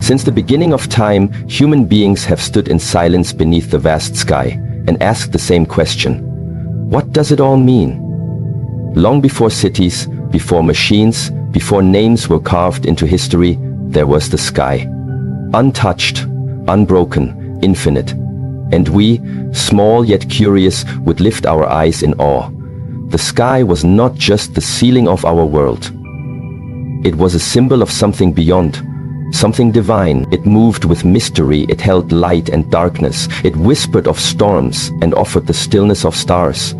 Since the beginning of time, human beings have stood in silence beneath the vast sky and asked the same question. What does it all mean? Long before cities, before machines, before names were carved into history, there was the sky. Untouched, unbroken, infinite. And we, small yet curious, would lift our eyes in awe. The sky was not just the ceiling of our world. It was a symbol of something beyond, something divine. It moved with mystery, it held light and darkness, it whispered of storms and offered the stillness of stars.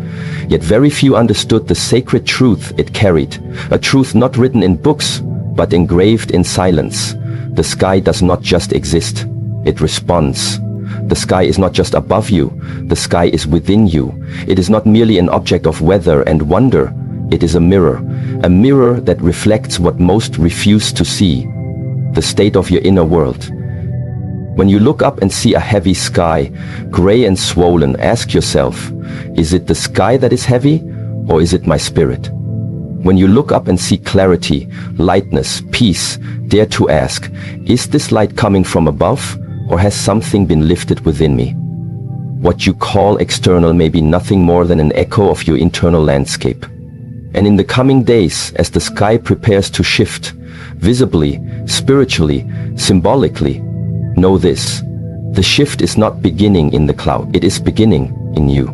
Yet very few understood the sacred truth it carried, a truth not written in books, but engraved in silence. The sky does not just exist, it responds. The sky is not just above you, the sky is within you. It is not merely an object of weather and wonder, it is a mirror that reflects what most refuse to see, the state of your inner world. When you look up and see a heavy sky, gray and swollen, ask yourself, is it the sky that is heavy, or is it my spirit? When you look up and see clarity, lightness, peace, dare to ask, is this light coming from above, or has something been lifted within me? What you call external may be nothing more than an echo of your internal landscape. And in the coming days, as the sky prepares to shift, visibly, spiritually, symbolically, know this: the shift is not beginning in the cloud, it is beginning in you.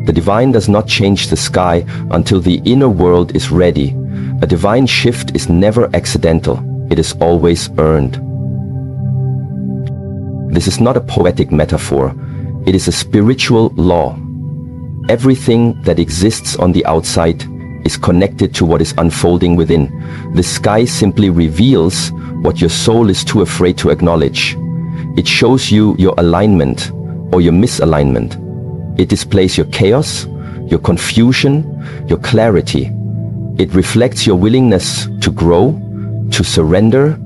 The divine does not change the sky until the inner world is ready. A divine shift is never accidental, it is always earned. This is not a poetic metaphor, it is a spiritual law. Everything that exists on the outside is connected to what is unfolding within. The sky simply reveals what your soul is too afraid to acknowledge. It shows you your alignment or your misalignment. It displays your chaos, your confusion, your clarity. It reflects your willingness to grow, to surrender,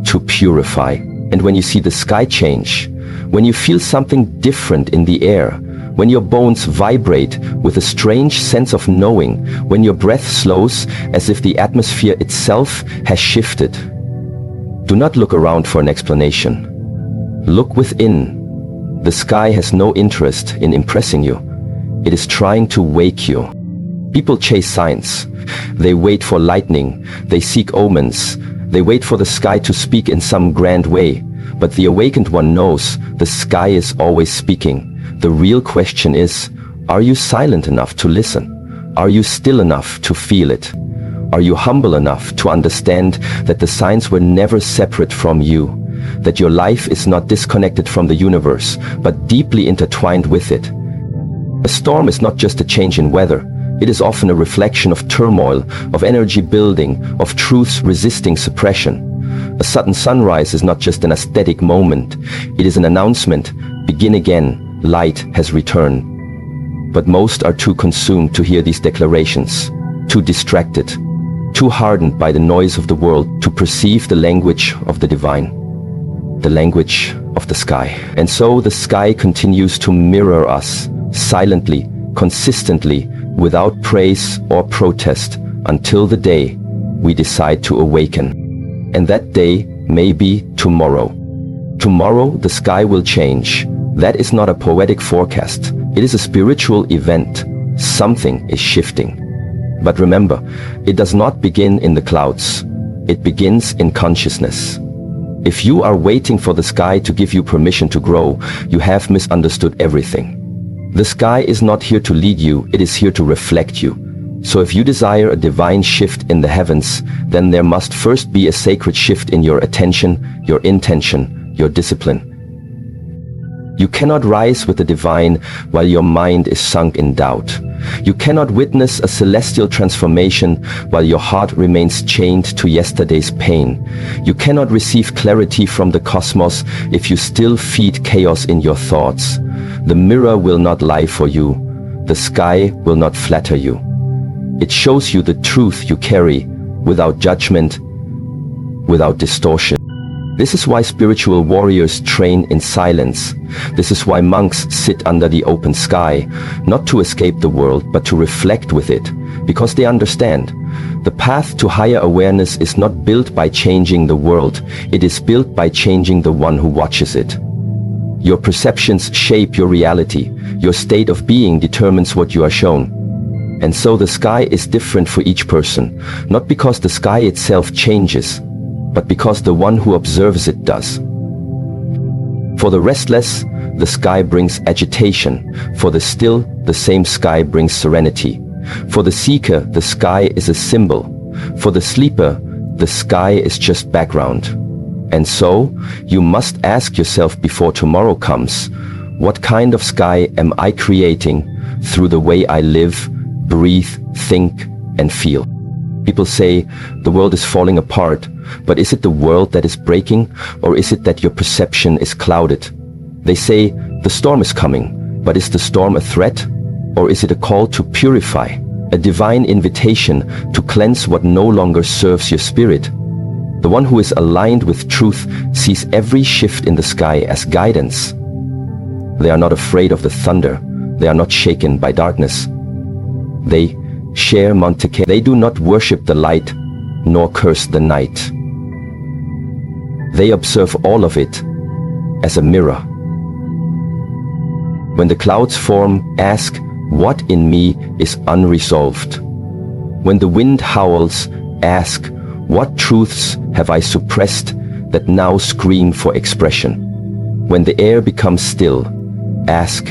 to purify. And when you see the sky change, when you feel something different in the air, when your bones vibrate with a strange sense of knowing, when your breath slows as if the atmosphere itself has shifted, do not look around for an explanation. Look within. The sky has no interest in impressing you. It is trying to wake you. People chase signs. They wait for lightning. They seek omens. They wait for the sky to speak in some grand way. But the awakened one knows the sky is always speaking. The real question is, are you silent enough to listen? Are you still enough to feel it? Are you humble enough to understand that the signs were never separate from you? That your life is not disconnected from the universe, but deeply intertwined with it? A storm is not just a change in weather. It is often a reflection of turmoil, of energy building, of truths resisting suppression. A sudden sunrise is not just an aesthetic moment. It is an announcement. Begin again. Light has returned. But most are too consumed to hear these declarations, too distracted, too hardened by the noise of the world to perceive the language of the divine, the language of the sky. And so the sky continues to mirror us, silently, consistently, without praise or protest, until the day we decide to awaken. And that day may be tomorrow. Tomorrow the sky will change. That is not a poetic forecast. It is a spiritual event. Something is shifting. But remember, it does not begin in the clouds. It begins in consciousness. If you are waiting for the sky to give you permission to grow, you have misunderstood everything. The sky is not here to lead you, it is here to reflect you. So if you desire a divine shift in the heavens, then there must first be a sacred shift in your attention, your intention, your discipline. You cannot rise with the divine while your mind is sunk in doubt. You cannot witness a celestial transformation while your heart remains chained to yesterday's pain. You cannot receive clarity from the cosmos if you still feed chaos in your thoughts. The mirror will not lie for you. The sky will not flatter you. It shows you the truth you carry, without judgment, without distortion. This is why spiritual warriors train in silence. This is why monks sit under the open sky, not to escape the world, but to reflect with it, because they understand. The path to higher awareness is not built by changing the world, it is built by changing the one who watches it. Your perceptions shape your reality. Your state of being determines what you are shown. And so the sky is different for each person, not because the sky itself changes, but because the one who observes it does. For the restless, the sky brings agitation. For the still, the same sky brings serenity. For the seeker, the sky is a symbol. For the sleeper, the sky is just background. And so, you must ask yourself before tomorrow comes, what kind of sky am I creating through the way I live, breathe, think, and feel? People say the world is falling apart, but is it the world that is breaking, or is it that your perception is clouded? They say the storm is coming, but is the storm a threat, or is it a call to purify, a divine invitation to cleanse what no longer serves your spirit? The one who is aligned with truth sees every shift in the sky as guidance. They are not afraid of the thunder. They are not shaken by darkness. They share Monte. They do not worship the light, nor curse the night. They observe all of it as a mirror. When the clouds form, ask, what in me is unresolved? When the wind howls, ask, what truths have I suppressed that now scream for expression? When the air becomes still, ask,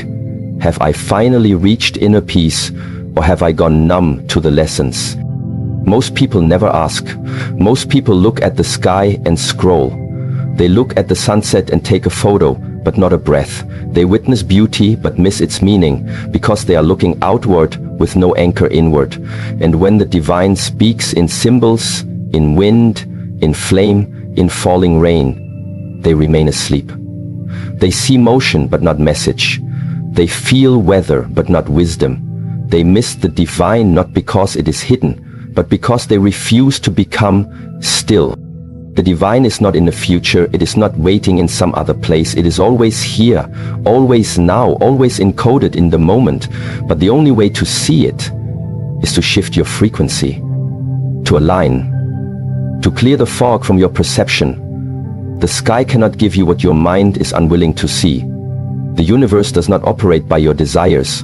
have I finally reached inner peace, or have I gone numb to the lessons? Most people never ask. Most people look at the sky and scroll. They look at the sunset and take a photo, but not a breath. They witness beauty but miss its meaning, because they are looking outward with no anchor inward. And when the divine speaks in symbols, in wind, in flame, in falling rain, they remain asleep. They see motion but not message. They feel weather but not wisdom. They miss the divine not because it is hidden, but because they refuse to become still. The divine is not in the future, it is not waiting in some other place, it is always here, always now, always encoded in the moment. But the only way to see it is to shift your frequency, to align, to clear the fog from your perception. The sky cannot give you what your mind is unwilling to see. The universe does not operate by your desires.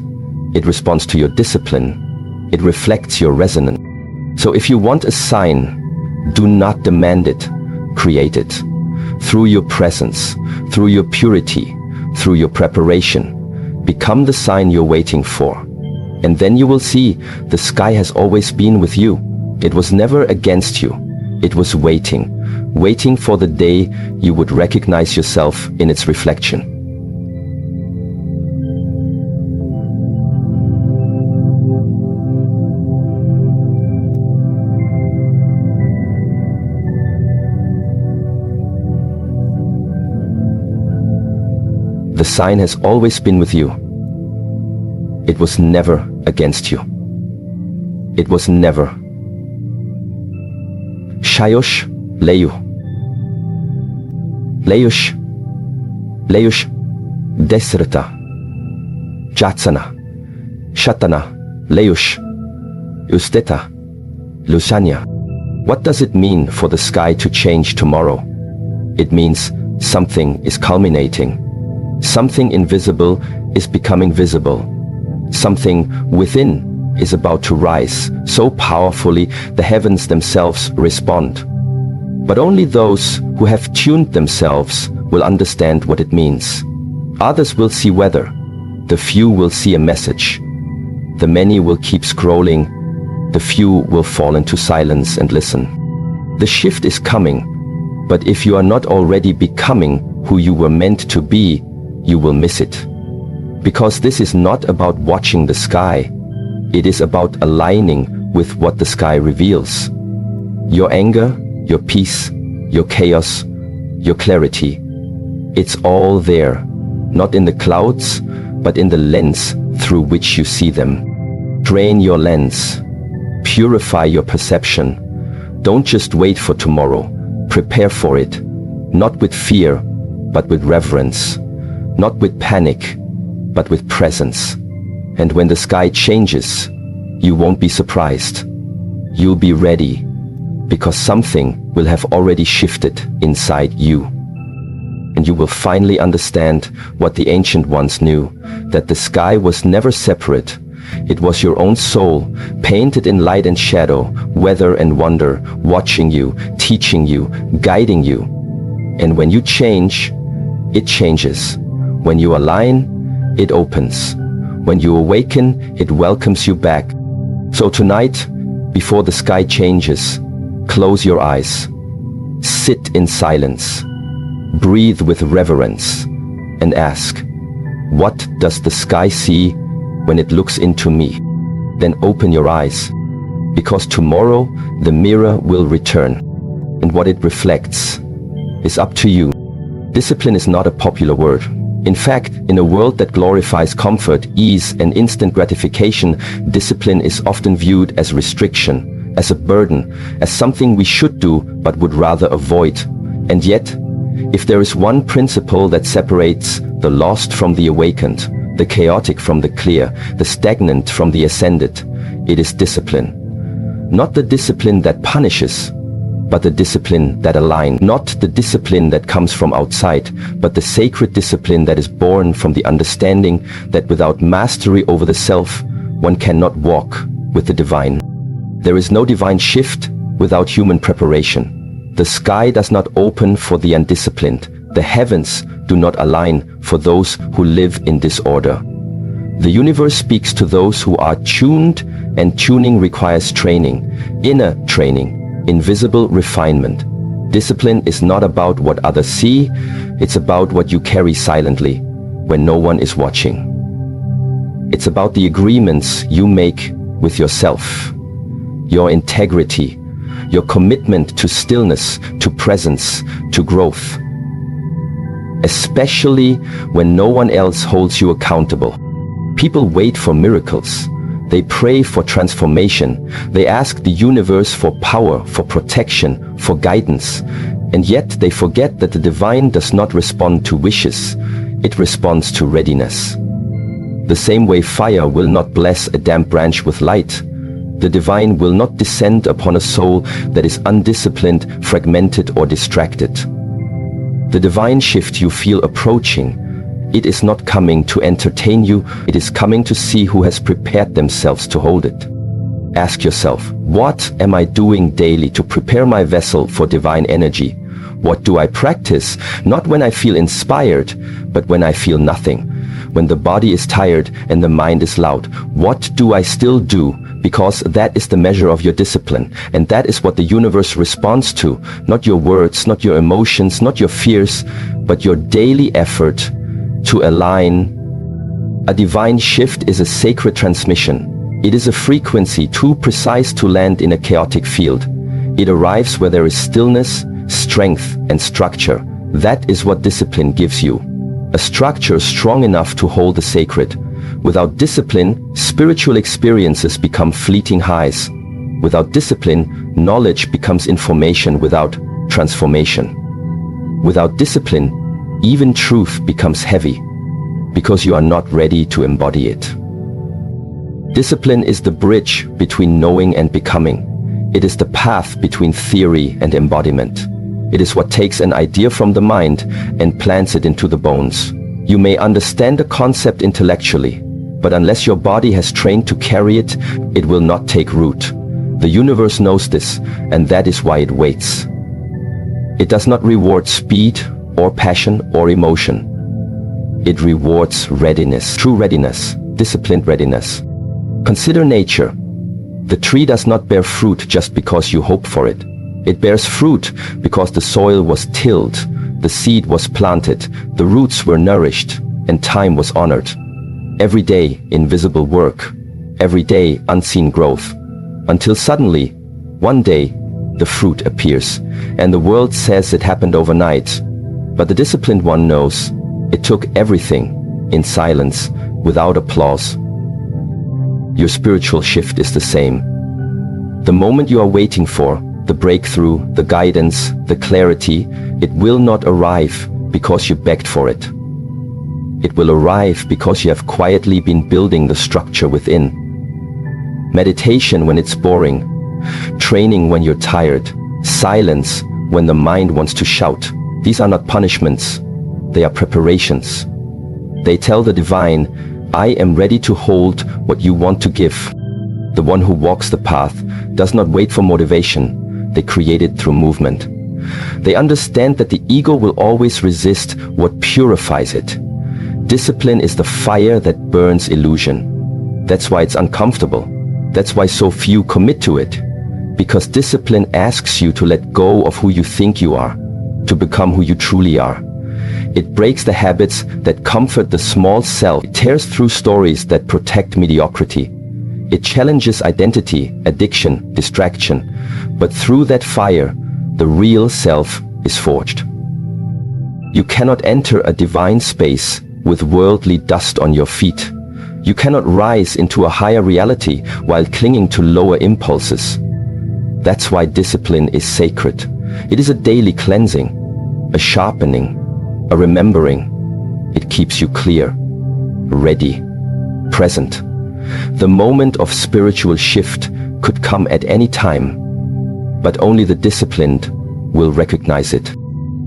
It responds to your discipline. It reflects your resonance. So if you want a sign, do not demand it. Create it. Through your presence, through your purity, through your preparation. Become the sign you're waiting for. And then you will see the sky has always been with you. It was never against you. It was waiting for the day you would recognize yourself in its reflection. The sign has always been with you. It was never against you. It was never. Shayush Leyu. Leyush. Leyush Desrata. Jatsana. Shatana. Leyush. Usteta. Lusanya. What does it mean for the sky to change tomorrow? It means something is culminating. Something invisible is becoming visible. Something within is about to rise so powerfully the heavens themselves respond. But only those who have tuned themselves will understand what it means. Others will see weather. The few will see a message. The many will keep scrolling. The few will fall into silence and listen. The shift is coming, but if you are not already becoming who you were meant to be, you will miss it. Because this is not about watching the sky. It is about aligning with what the sky reveals. Your anger, your peace, your chaos, your clarity. It's all there, not in the clouds, but in the lens through which you see them. Train your lens. Purify your perception. Don't just wait for tomorrow. Prepare for it. Not with fear, but with reverence. Not with panic, but with presence. And when the sky changes, you won't be surprised. You'll be ready, because something will have already shifted inside you. And you will finally understand what the ancient ones knew, that the sky was never separate. It was your own soul, painted in light and shadow, weather and wonder, watching you, teaching you, guiding you. And when you change, it changes. When you align, it opens. When you awaken, it welcomes you back. So tonight, before the sky changes, close your eyes. Sit in silence. Breathe with reverence and ask, what does the sky see when it looks into me? Then open your eyes, because tomorrow the mirror will return, and what it reflects is up to you. Discipline is not a popular word. In fact, in a world that glorifies comfort, ease, and instant gratification, discipline is often viewed as restriction, as a burden, as something we should do but would rather avoid. And yet, if there is one principle that separates the lost from the awakened, the chaotic from the clear, the stagnant from the ascended, it is discipline. Not the discipline that punishes, but the discipline that aligns. Not the discipline that comes from outside, but the sacred discipline that is born from the understanding that without mastery over the self, one cannot walk with the divine. There is no divine shift without human preparation. The sky does not open for the undisciplined. The heavens do not align for those who live in disorder. The universe speaks to those who are tuned, and tuning requires training, inner training, invisible refinement. Discipline is not about what others see, it's about what you carry silently when no one is watching. It's about the agreements you make with yourself, your integrity, your commitment to stillness, to presence, to growth. Especially when no one else holds you accountable. People wait for miracles. They pray for transformation. They ask the universe for power, for protection, for guidance. And yet they forget that the divine does not respond to wishes. It responds to readiness. The same way fire will not bless a damp branch with light, the divine will not descend upon a soul that is undisciplined, fragmented, or distracted. The divine shift you feel approaching, it is not coming to entertain you, it is coming to see who has prepared themselves to hold it. Ask yourself, what am I doing daily to prepare my vessel for divine energy? What do I practice, not when I feel inspired, but when I feel nothing? When the body is tired and the mind is loud, what do I still do? Because that is the measure of your discipline, and that is what the universe responds to, not your words, not your emotions, not your fears, but your daily effort to align. A divine shift is a sacred transmission. It is a frequency too precise to land in a chaotic field. It arrives where there is stillness, strength, and structure. That is what discipline gives you. A structure strong enough to hold the sacred. Without discipline, spiritual experiences become fleeting highs. Without discipline, knowledge becomes information without transformation. Without discipline, even truth becomes heavy, because you are not ready to embody it. Discipline is the bridge between knowing and becoming. It is the path between theory and embodiment. It is what takes an idea from the mind and plants it into the bones. You may understand a concept intellectually, but unless your body has trained to carry it, it will not take root. The universe knows this, and that is why it waits. It does not reward speed or passion or emotion. It rewards readiness, true readiness, disciplined readiness. Consider nature. The tree does not bear fruit just because you hope for it. It bears fruit because the soil was tilled, the seed was planted, the roots were nourished, and time was honored. Every day, invisible work. Every day, unseen growth. Until suddenly, one day, the fruit appears, and the world says it happened overnight. But the disciplined one knows it took everything in silence, without applause. Your spiritual shift is the same. The moment you are waiting for, The breakthrough, the guidance, the clarity, it will not arrive because you begged for it. It will arrive because you have quietly been building the structure within. Meditation when it's boring, training when you're tired, silence when the mind wants to shout. These are not punishments, they are preparations. They tell the divine, I am ready to hold what you want to give. The one who walks the path does not wait for motivation. They create it through movement. They understand that the ego will always resist what purifies it. Discipline is the fire that burns illusion. That's why it's uncomfortable. That's why so few commit to it. Because discipline asks you to let go of who you think you are, to become who you truly are. It breaks the habits that comfort the small self. It tears through stories that protect mediocrity. It challenges identity, addiction, distraction. But through that fire, the real self is forged. You cannot enter a divine space with worldly dust on your feet. You cannot rise into a higher reality while clinging to lower impulses. That's why discipline is sacred. It is a daily cleansing, a sharpening, a remembering. It keeps you clear, ready, present. The moment of spiritual shift could come at any time, but only the disciplined will recognize it.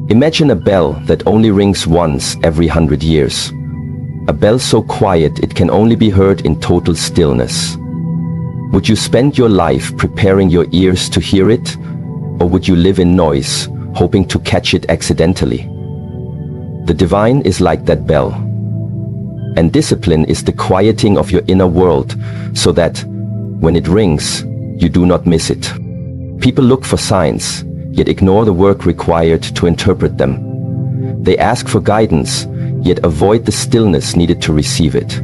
Imagine a bell that only rings once every 100 years. A bell so quiet it can only be heard in total stillness. Would you spend your life preparing your ears to hear it, or would you live in noise, hoping to catch it accidentally? The divine is like that bell. And discipline is the quieting of your inner world, so that, when it rings, you do not miss it. People look for signs, yet ignore the work required to interpret them. They ask for guidance, yet avoid the stillness needed to receive it.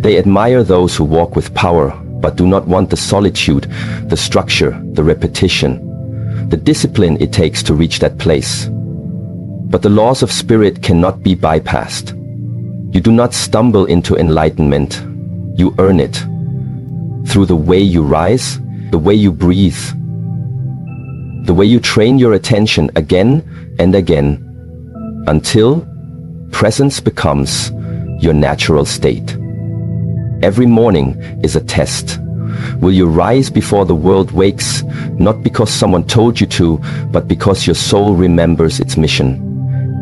They admire those who walk with power, but do not want the solitude, the structure, the repetition, the discipline it takes to reach that place. But the laws of spirit cannot be bypassed. You do not stumble into enlightenment, you earn it. Through the way you rise, the way you breathe, the way you train your attention again and again, until presence becomes your natural state. Every morning is a test. Will you rise before the world wakes, not because someone told you to, but because your soul remembers its mission?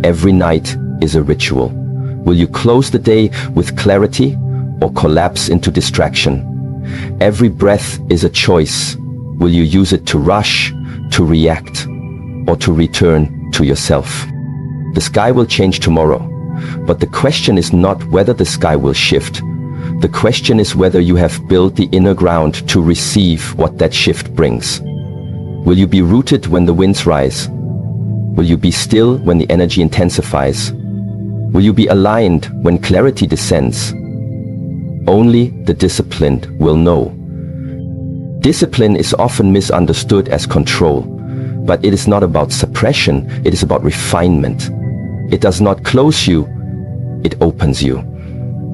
Every night is a ritual. Will you close the day with clarity or collapse into distraction? Every breath is a choice. Will you use it to rush, to react, or to return to yourself? The sky will change tomorrow, but the question is not whether the sky will shift. The question is whether you have built the inner ground to receive what that shift brings. Will you be rooted when the winds rise? Will you be still when the energy intensifies? Will you be aligned when clarity descends? Only the disciplined will know. Discipline is often misunderstood as control, but it is not about suppression, it is about refinement. It does not close you, it opens you.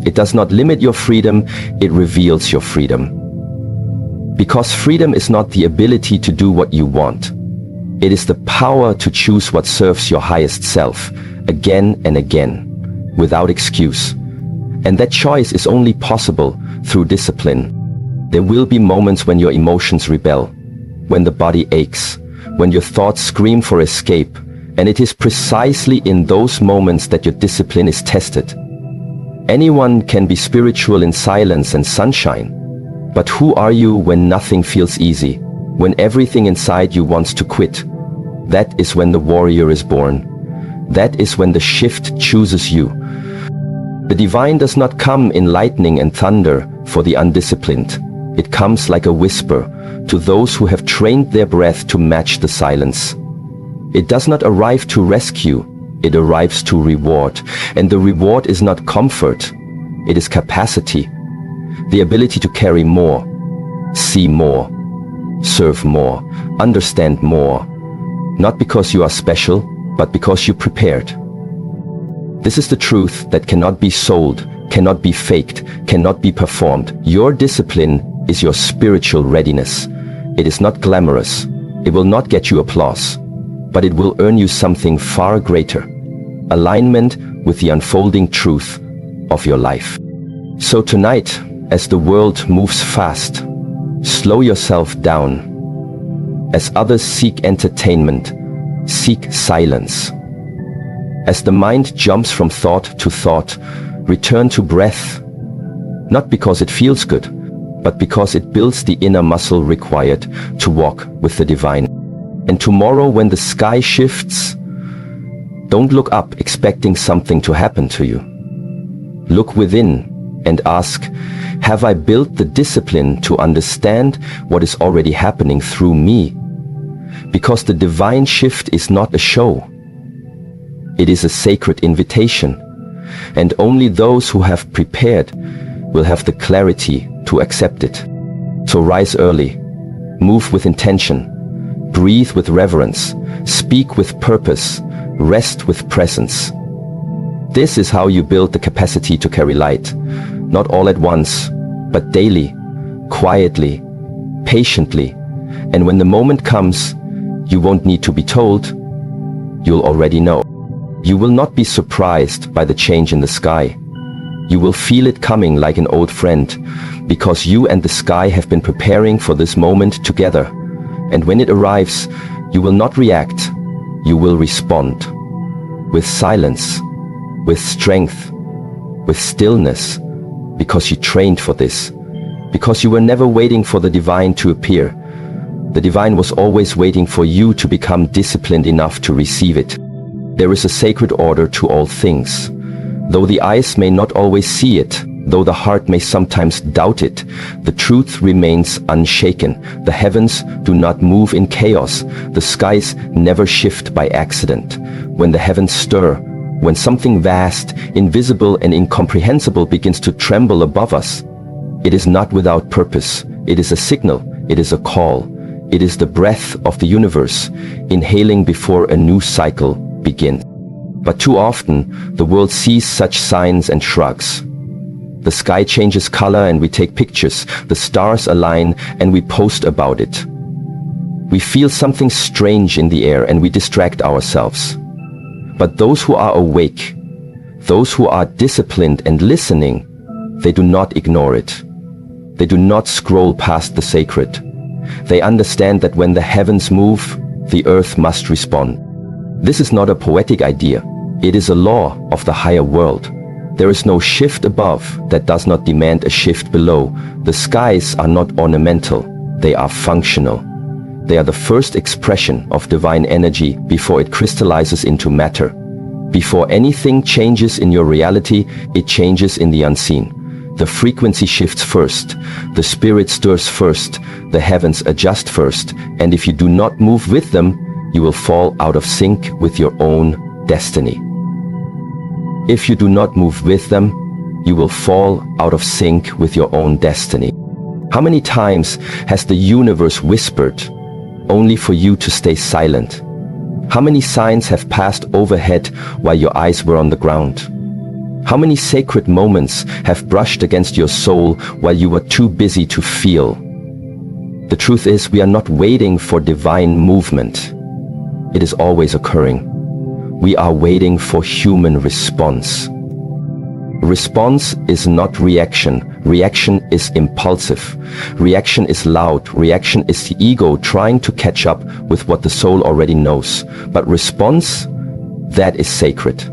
It does not limit your freedom, it reveals your freedom. Because freedom is not the ability to do what you want. It is the power to choose what serves your highest self, again and again, without excuse. And that choice is only possible through discipline. There will be moments when your emotions rebel, when the body aches, when your thoughts scream for escape, and it is precisely in those moments that your discipline is tested. Anyone can be spiritual in silence and sunshine, but who are you when nothing feels easy, when everything inside you wants to quit? That is when the warrior is born. That is when the shift chooses you. The divine does not come in lightning and thunder for the undisciplined. It comes like a whisper to those who have trained their breath to match the silence. It does not arrive to rescue, it arrives to reward. And the reward is not comfort, it is capacity. The ability to carry more, see more, serve more, understand more. Not because you are special, but because you prepared. This is the truth that cannot be sold, cannot be faked, cannot be performed. Your discipline is your spiritual readiness. It is not glamorous, It will not get you applause, but it will earn you something far greater: alignment with the unfolding truth of your life. So tonight, as the world moves fast, slow yourself down. As others seek entertainment, seek silence. As the mind jumps from thought to thought, return to breath, not because it feels good, but because it builds the inner muscle required to walk with the divine. And tomorrow, when the sky shifts, don't look up expecting something to happen to you. Look within and ask, have I built the discipline to understand what is already happening through me? Because the divine shift is not a show. It is a sacred invitation, and only those who have prepared will have the clarity to accept it. So rise early, move with intention, breathe with reverence, speak with purpose, rest with presence. This is how you build the capacity to carry light, not all at once, but daily, quietly, patiently. And when the moment comes, you won't need to be told, you'll already know. You will not be surprised by the change in the sky. You will feel it coming like an old friend, because you and the sky have been preparing for this moment together. And when it arrives, you will not react, you will respond. With silence, with strength, with stillness, because you trained for this, because you were never waiting for the divine to appear. The divine was always waiting for you to become disciplined enough to receive it. There is a sacred order to all things. Though the eyes may not always see it, though the heart may sometimes doubt it, the truth remains unshaken. The heavens do not move in chaos. The skies never shift by accident. When the heavens stir, when something vast, invisible and incomprehensible begins to tremble above us, it is not without purpose. It is a signal. It is a call. It is the breath of the universe, inhaling before a new cycle begins. But too often, the world sees such signs and shrugs. The sky changes color and we take pictures. The stars align and we post about it. We feel something strange in the air and we distract ourselves. But those who are awake, those who are disciplined and listening, they do not ignore it. They do not scroll past the sacred. They understand that when the heavens move, the earth must respond. This is not a poetic idea. It is a law of the higher world. There is no shift above that does not demand a shift below. The skies are not ornamental. They are functional. They are the first expression of divine energy before it crystallizes into matter. Before anything changes in your reality, it changes in the unseen. The frequency shifts first. The spirit stirs first. The heavens adjust first. And if you do not move with them, you will fall out of sync with your own destiny. If you do not move with them, you will fall out of sync with your own destiny. How many times has the universe whispered, only for you to stay silent? How many signs have passed overhead while your eyes were on the ground? How many sacred moments have brushed against your soul while you were too busy to feel? The truth is, we are not waiting for divine movement. It is always occurring. We are waiting for human response. Response is not reaction. Reaction is impulsive. Reaction is loud. Reaction is the ego trying to catch up with what the soul already knows. But response, that is sacred.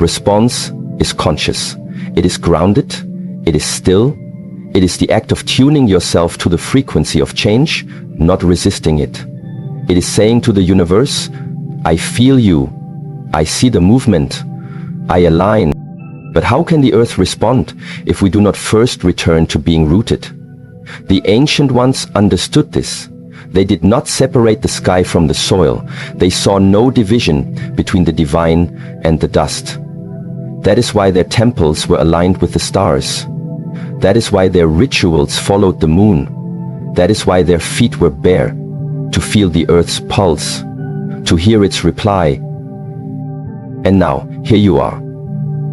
Response is conscious. It is grounded. It is still. It is the act of tuning yourself to the frequency of change, not resisting it. It is saying to the universe, I feel you. I see the movement. I align. But how can the earth respond if we do not first return to being rooted? The ancient ones understood this. They did not separate the sky from the soil. They saw no division between the divine and the dust. That is why their temples were aligned with the stars. That is why their rituals followed the moon. That is why their feet were bare, to feel the earth's pulse, to hear its reply. And now, here you are,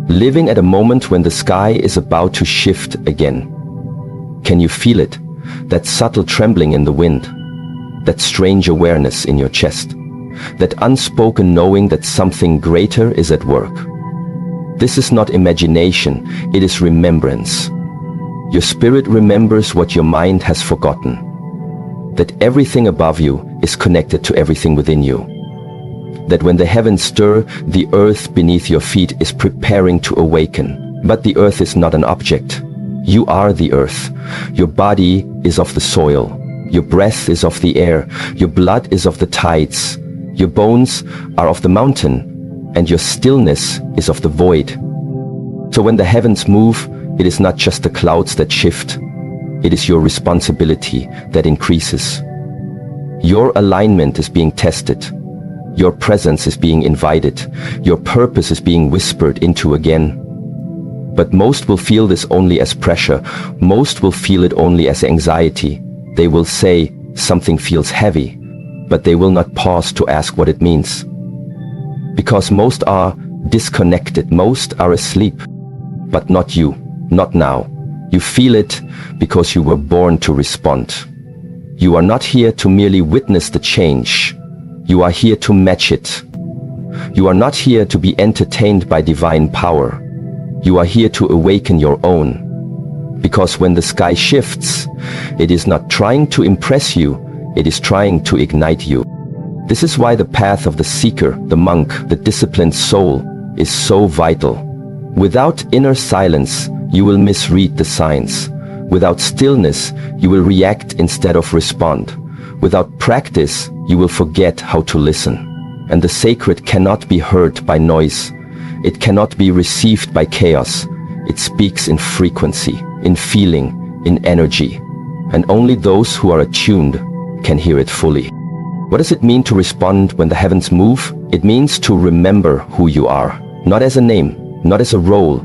living at a moment when the sky is about to shift again. Can you feel it? That subtle trembling in the wind, that strange awareness in your chest, that unspoken knowing that something greater is at work. This is not imagination, it is remembrance. Your spirit remembers what your mind has forgotten, that everything above you is connected to everything within you, that when the heavens stir, the earth beneath your feet is preparing to awaken. But the earth is not an object. You are the earth. Your body is of the soil. Your breath is of the air. Your blood is of the tides. Your bones are of the mountain, and your stillness is of the void. So when the heavens move, it is not just the clouds that shift. It is your responsibility that increases. Your alignment is being tested. Your presence is being invited. Your purpose is being whispered into again. But most will feel this only as pressure. Most will feel it only as anxiety. They will say something feels heavy, but they will not pause to ask what it means. Because most are disconnected, most are asleep, but not you, not now. You feel it because you were born to respond. You are not here to merely witness the change. You are here to match it. You are not here to be entertained by divine power. You are here to awaken your own. Because when the sky shifts, it is not trying to impress you, it is trying to ignite you. This is why the path of the seeker, the monk, the disciplined soul is so vital. Without inner silence, you will misread the signs. Without stillness, you will react instead of respond. Without practice, you will forget how to listen. And the sacred cannot be heard by noise. It cannot be received by chaos. It speaks in frequency, in feeling, in energy. And only those who are attuned can hear it fully. What does it mean to respond when the heavens move? It means to remember who you are, not as a name, not as a role,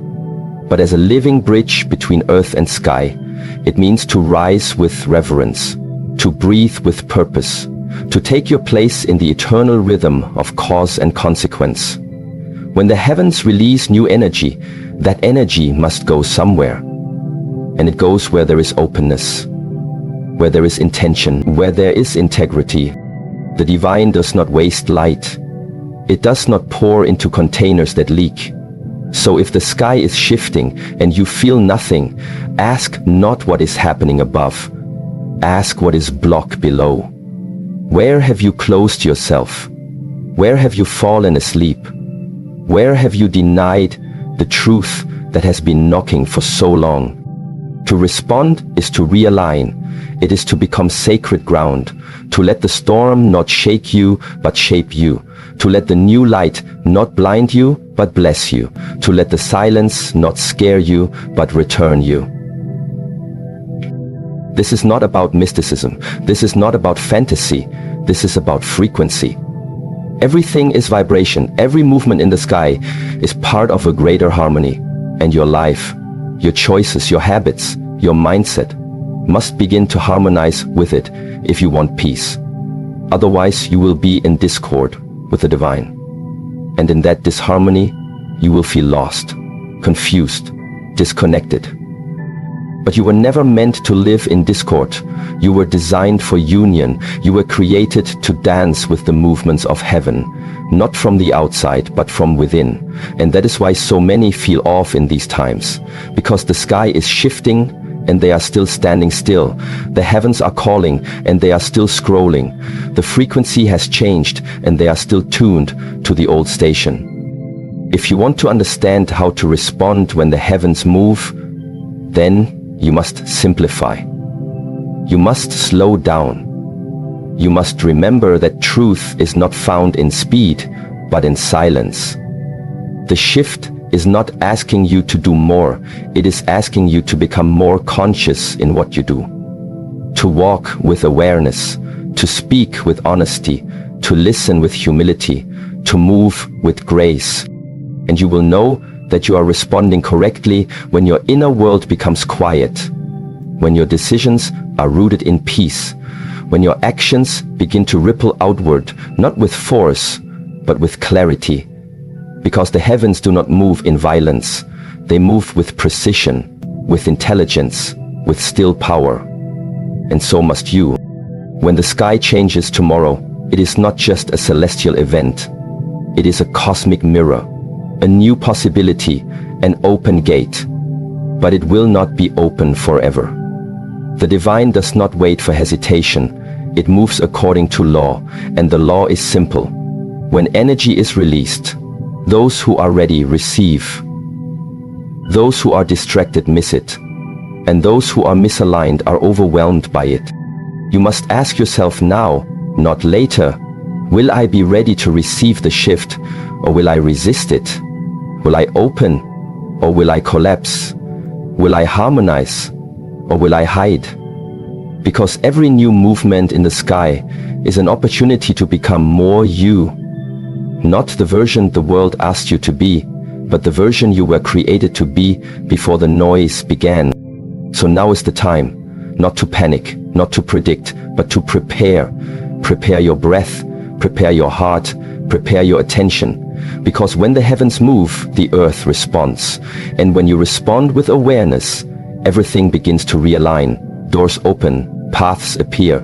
but as a living bridge between earth and sky. It means to rise with reverence, to breathe with purpose, to take your place in the eternal rhythm of cause and consequence. When the heavens release new energy, that energy must go somewhere. And it goes where there is openness, where there is intention, where there is integrity. The divine does not waste light. It does not pour into containers that leak. So if the sky is shifting and you feel nothing, ask not what is happening above. Ask what is blocked below. Where have you closed yourself? Where have you fallen asleep? Where have you denied the truth that has been knocking for so long? To respond is to realign. It is to become sacred ground, to let the storm not shake you, but shape you, to let the new light not blind you, but bless you, to let the silence not scare you, but return you. This is not about mysticism. This is not about fantasy. This is about frequency. Everything is vibration. Every movement in the sky is part of a greater harmony. And your life, your choices, your habits, your mindset must begin to harmonize with it if you want peace. Otherwise, you will be in discord with the divine. And in that disharmony, you will feel lost, confused, disconnected. But you were never meant to live in discord. You were designed for union. You were created to dance with the movements of heaven, not from the outside, but from within. And that is why so many feel off in these times, because the sky is shifting and they are still standing still. The heavens are calling and they are still scrolling. The frequency has changed and they are still tuned to the old station. If you want to understand how to respond when the heavens move, then you must simplify. You must slow down. You must remember that truth is not found in speed, but in silence. The shift is not asking you to do more. It is asking you to become more conscious in what you do. To walk with awareness, to speak with honesty, to listen with humility, to move with grace. And you will know that you are responding correctly when your inner world becomes quiet, when your decisions are rooted in peace, when your actions begin to ripple outward, not with force, but with clarity. Because the heavens do not move in violence. They move with precision, with intelligence, with still power. And so must you. When the sky changes tomorrow, it is not just a celestial event. It is a cosmic mirror, a new possibility, an open gate. But it will not be open forever. The divine does not wait for hesitation. It moves according to law, and the law is simple. When energy is released, those who are ready receive. Those who are distracted miss it, and those who are misaligned are overwhelmed by it. You must ask yourself now, not later, will I be ready to receive the shift, or will I resist it? Will I open, or will I collapse? Will I harmonize, or will I hide? Because every new movement in the sky is an opportunity to become more you. Not the version the world asked you to be, but the version you were created to be before the noise began. So now is the time, not to panic, not to predict, but to prepare. Prepare your breath, prepare your heart, prepare your attention. Because when the heavens move, the earth responds. And when you respond with awareness, everything begins to realign. Doors open, paths appear,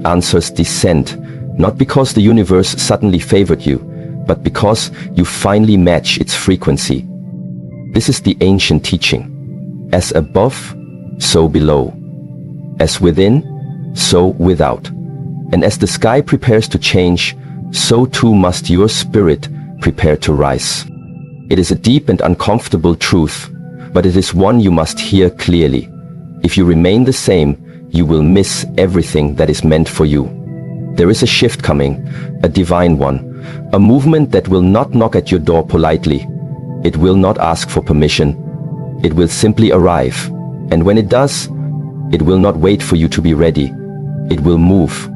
answers descend. Not because the universe suddenly favored you, but because you finally match its frequency. This is the ancient teaching. As above, so below. As within, so without. And as the sky prepares to change, so too must your spirit prepare to rise. It is a deep and uncomfortable truth, but it is one you must hear clearly. If you remain the same, you will miss everything that is meant for you. There is a shift coming, a divine one, a movement that will not knock at your door politely. It will not ask for permission. It will simply arrive. And when it does, it will not wait for you to be ready. It will move.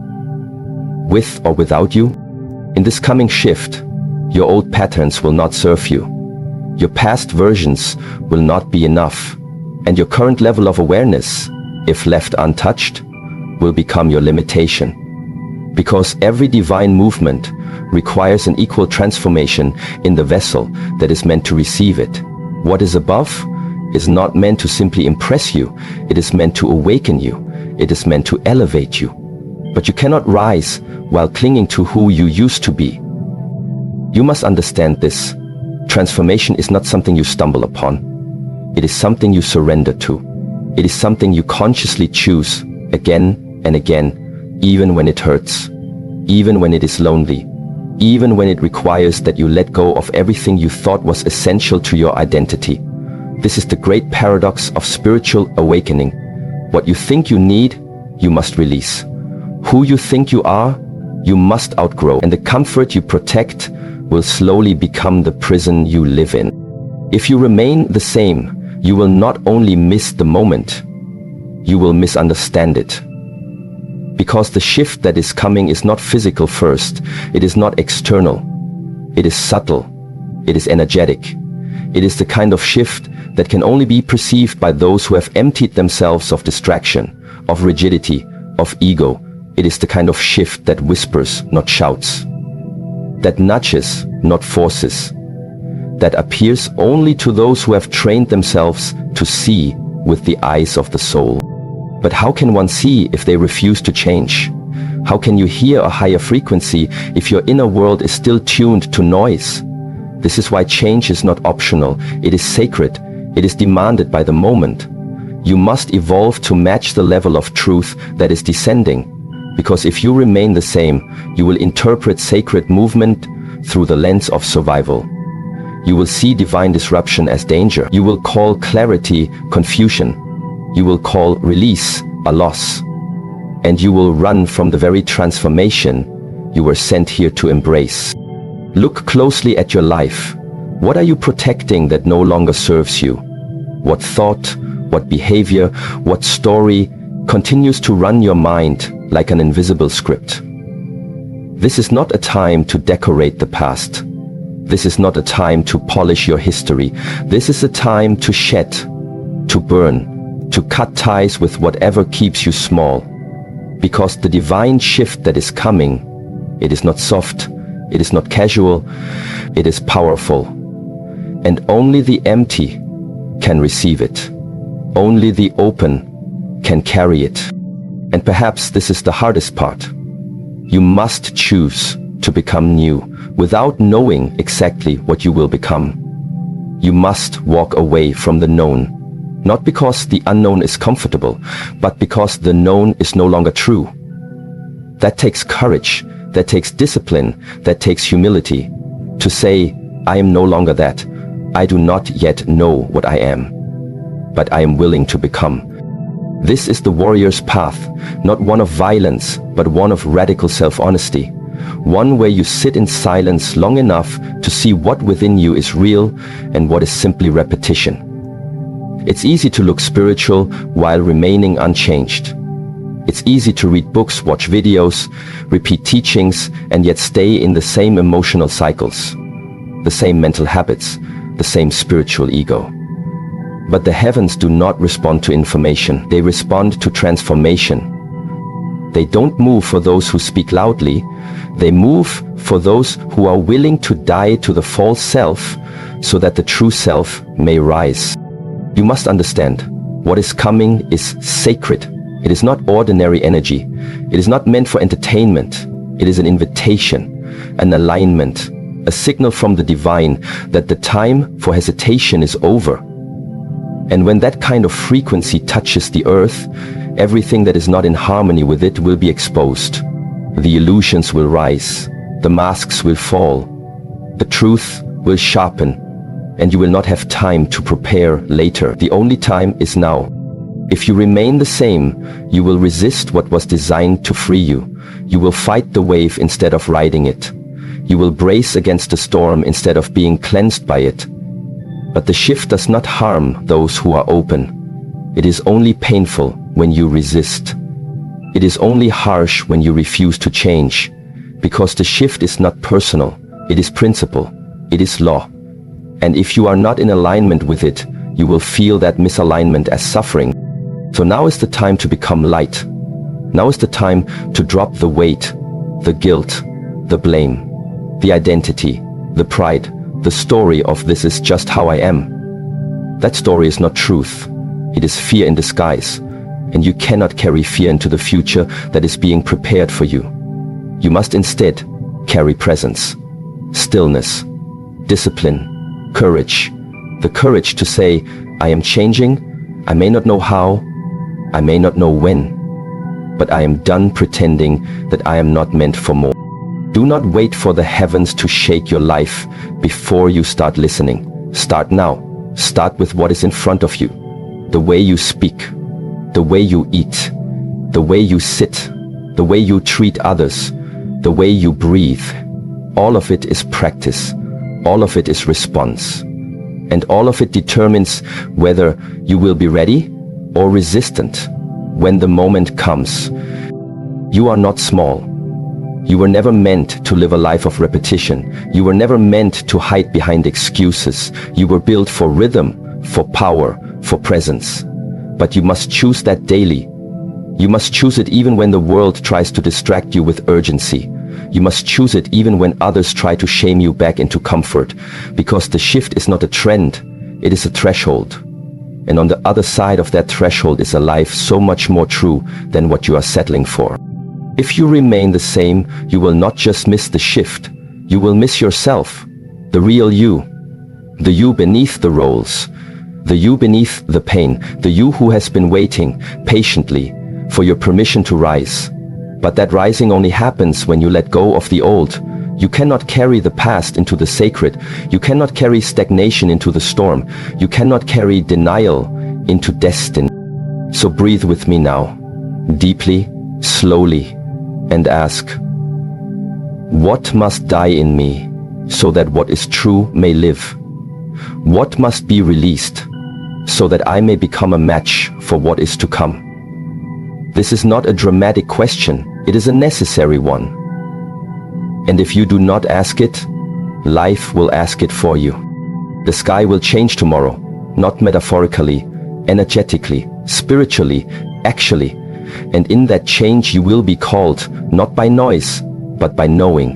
With or without you. In this coming shift, your old patterns will not serve you. Your past versions will not be enough. And your current level of awareness, if left untouched, will become your limitation. Because every divine movement requires an equal transformation in the vessel that is meant to receive it. What is above is not meant to simply impress you. It is meant to awaken you. It is meant to elevate you. But you cannot rise while clinging to who you used to be. You must understand this. Transformation is not something you stumble upon. It is something you surrender to. It is something you consciously choose again and again, even when it hurts, even when it is lonely, even when it requires that you let go of everything you thought was essential to your identity. This is the great paradox of spiritual awakening. What you think you need, you must release. Who you think you are, you must outgrow. And the comfort you protect will slowly become the prison you live in. If you remain the same, you will not only miss the moment, you will misunderstand it. Because the shift that is coming is not physical first, it is not external, it is subtle, it is energetic. It is the kind of shift that can only be perceived by those who have emptied themselves of distraction, of rigidity, of ego. It is the kind of shift that whispers, not shouts, that nudges, not forces, that appears only to those who have trained themselves to see with the eyes of the soul. But how can one see if they refuse to change? How can you hear a higher frequency if your inner world is still tuned to noise? This is why change is not optional. It is sacred. It is demanded by the moment. You must evolve to match the level of truth that is descending. Because if you remain the same, you will interpret sacred movement through the lens of survival. You will see divine disruption as danger. You will call clarity confusion. You will call release a loss. And you will run from the very transformation you were sent here to embrace. Look closely at your life. What are you protecting that no longer serves you? What thought, what behavior, what story continues to run your mind like an invisible script? This is not a time to decorate the past. This is not a time to polish your history. This is a time to shed, to burn, to cut ties with whatever keeps you small. Because the divine shift that is coming, it is not soft, it is not casual, it is powerful. And only the empty can receive it. Only the open can carry it. And perhaps this is the hardest part. You must choose to become new without knowing exactly what you will become. You must walk away from the known, not because the unknown is comfortable, but because the known is no longer true. That takes courage, that takes discipline, that takes humility. To say, I am no longer that. I do not yet know what I am, but I am willing to become. This is the warrior's path, not one of violence, but one of radical self-honesty. One where you sit in silence long enough to see what within you is real and what is simply repetition. It's easy to look spiritual while remaining unchanged. It's easy to read books, watch videos, repeat teachings, and yet stay in the same emotional cycles, the same mental habits, the same spiritual ego. But the heavens do not respond to information, they respond to transformation. They don't move for those who speak loudly, they move for those who are willing to die to the false self so that the true self may rise. You must understand, what is coming is sacred. It is not ordinary energy. It is not meant for entertainment. It is an invitation, an alignment, a signal from the divine that the time for hesitation is over. And when that kind of frequency touches the earth, everything that is not in harmony with it will be exposed. The illusions will rise, the masks will fall, the truth will sharpen, and you will not have time to prepare later. The only time is now. If you remain the same, you will resist what was designed to free you. You will fight the wave instead of riding it. You will brace against the storm instead of being cleansed by it. But the shift does not harm those who are open. It is only painful when you resist. It is only harsh when you refuse to change, because the shift is not personal, it is principle, it is law. And if you are not in alignment with it, you will feel that misalignment as suffering. So now is the time to become light. Now is the time to drop the weight, the guilt, the blame, the identity, the pride, the story of this is just how I am. That story is not truth. It is fear in disguise. And you cannot carry fear into the future that is being prepared for you. You must instead carry presence, stillness, discipline, courage. The courage to say, I am changing, I may not know how, I may not know when, but I am done pretending that I am not meant for more. Do not wait for the heavens to shake your life before you start listening. Start now. Start with what is in front of you. The way you speak, the way you eat, the way you sit, the way you treat others, the way you breathe. All of it is practice. All of it is response. And all of it determines whether you will be ready or resistant when the moment comes. You are not small. You were never meant to live a life of repetition. You were never meant to hide behind excuses. You were built for rhythm, for power, for presence. But you must choose that daily. You must choose it even when the world tries to distract you with urgency. You must choose it even when others try to shame you back into comfort. Because the shift is not a trend, it is a threshold. And on the other side of that threshold is a life so much more true than what you are settling for. If you remain the same, you will not just miss the shift, you will miss yourself, the real you, the you beneath the roles, the you beneath the pain, the you who has been waiting patiently for your permission to rise. But that rising only happens when you let go of the old. You cannot carry the past into the sacred. You cannot carry stagnation into the storm. You cannot carry denial into destiny. So breathe with me now, deeply, slowly, and ask, what must die in me so that what is true may live? What must be released so that I may become a match for what is to come? This is not a dramatic question, it is a necessary one. And if you do not ask it, life will ask it for you. The sky will change tomorrow, not metaphorically, energetically, spiritually, actually. And in that change you will be called, not by noise, but by knowing.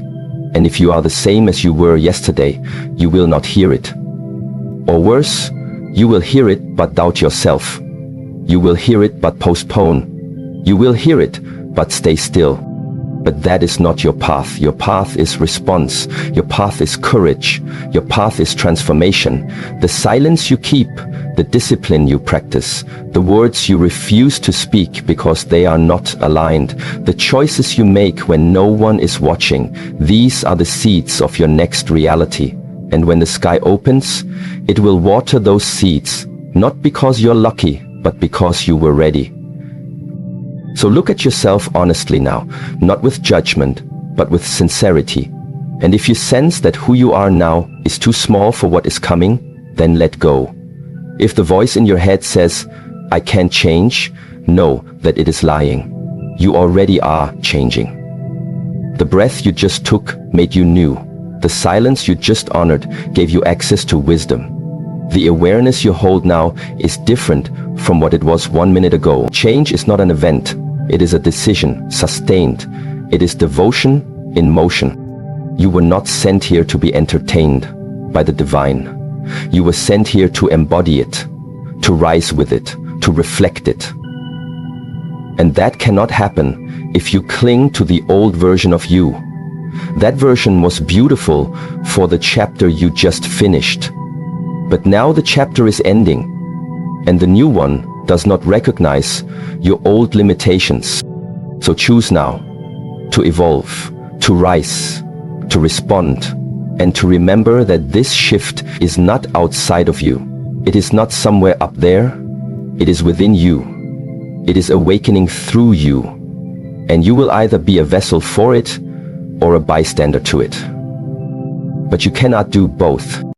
And if you are the same as you were yesterday, you will not hear it. Or worse, you will hear it but doubt yourself. You will hear it but postpone. You will hear it, but stay still. But that is not your path. Your path is response. Your path is courage. Your path is transformation. The silence you keep, the discipline you practice, the words you refuse to speak because they are not aligned, the choices you make when no one is watching, these are the seeds of your next reality. And when the sky opens, it will water those seeds, not because you're lucky, but because you were ready. So look at yourself honestly now, not with judgment, but with sincerity. And if you sense that who you are now is too small for what is coming, then let go. If the voice in your head says, I can't change, know that it is lying. You already are changing. The breath you just took made you new. The silence you just honored gave you access to wisdom. The awareness you hold now is different from what it was 1 minute ago. Change is not an event. It is a decision, sustained. It is devotion in motion. You were not sent here to be entertained by the divine. You were sent here to embody it, to rise with it, to reflect it. And that cannot happen if you cling to the old version of you. That version was beautiful for the chapter you just finished. But now the chapter is ending, and the new one does not recognize your old limitations. So choose now to evolve, to rise, to respond, and to remember that this shift is not outside of you. It is not somewhere up there. It is within you. It is awakening through you. And you will either be a vessel for it or a bystander to it. But you cannot do both.